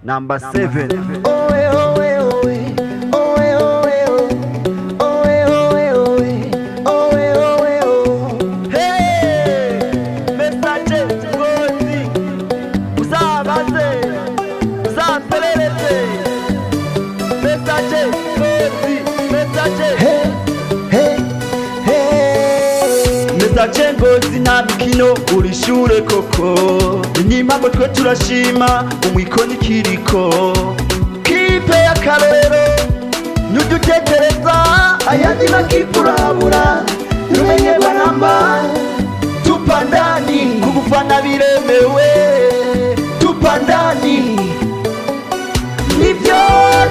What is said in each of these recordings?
number 7. Oe, oe, oe. Oe, oe, oe. Oe, oe, oe. Oe, oe, oe. Hey, Mr. J Ngozi, uzabaze, uzapeleleze. Mr. J Ngozi, Mr. J. Hey, hey, hey. Mr. J Ngozi nta mikino uri shure koko, inyimamo twe turashima umwiko nikiriko. Kipe y'akarorero nudutekereza, Ayandi makipe urabura tumenye banamba. tupa ndani kugufana biremewe, tupa ndani Nivyo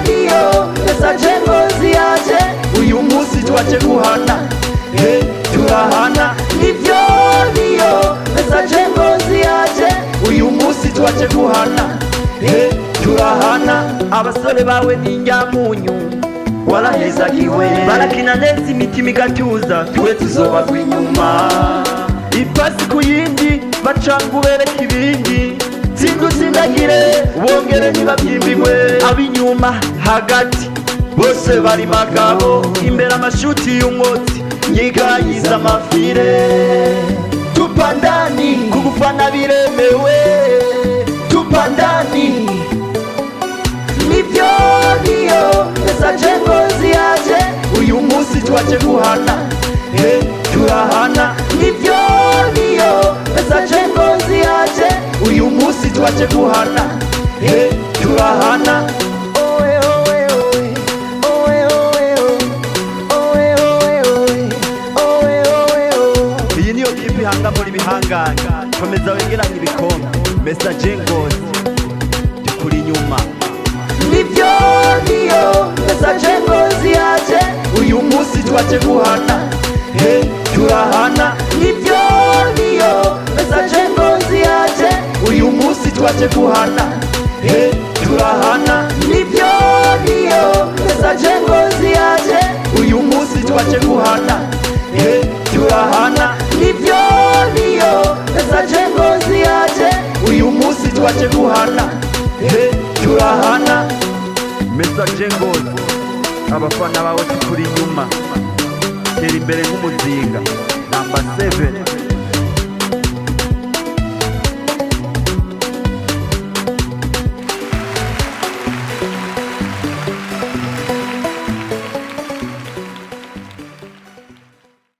niyo Mr. J Ngozi yaje. uyu munsi twaje guhana, he turahana. Nivyo niyo Mr. J Ngozi yaje. Uyu munsi twaje guhana, he turahana. Abasore bawe ni nyamunyu warahezagiwe, barakina neza imitima igatuza, twe tuzobagwa inyuma. Ipasi ku yindi bacanga ubereka ibindi, tsinda utsindagire bongere ntibabyimbigwe. Ab'inyuma hagati bose bari magabo, imbere amashuti y'umwotsi nyigayiza amafire. Tupa ndani kugufana biremewe, tupa ndani. Nivyo niyo Mr. J Ngozi yaje. Uyu munsi twaje guhana, he turahana. Nivyo niyo Mr. J Ngozi yaje. Uyu munsi twaje guhana, he turahana. Oe, oe, oe. Oe, oe, oe. Oe, oe, oe. Oe, oe, oe. Iyi niyo kipe ihanga muri bihangane, komeza wegeranye ibikombe. Mr. J Ngozi dukuri inyuma. Nivyo niyo Mr. J Ngozi yaje. Uyu munsi twaje guhana, he turahana. Nivyo niyo Mr. J Ngozi yaje. Uyu munsi twaje guhana, he turahana. Nivyo niyo Mr. J Ngozi yaje. Uyu munsi twaje guhana, he turahana. Nivyo niyo Mr. J Ngozi yaje. Uyu munsi twaje guhana, he turahana. Mr. J Ngozi, abafana bawe tukuri inyuma, tera imbere nk'umuzinga. Number 7.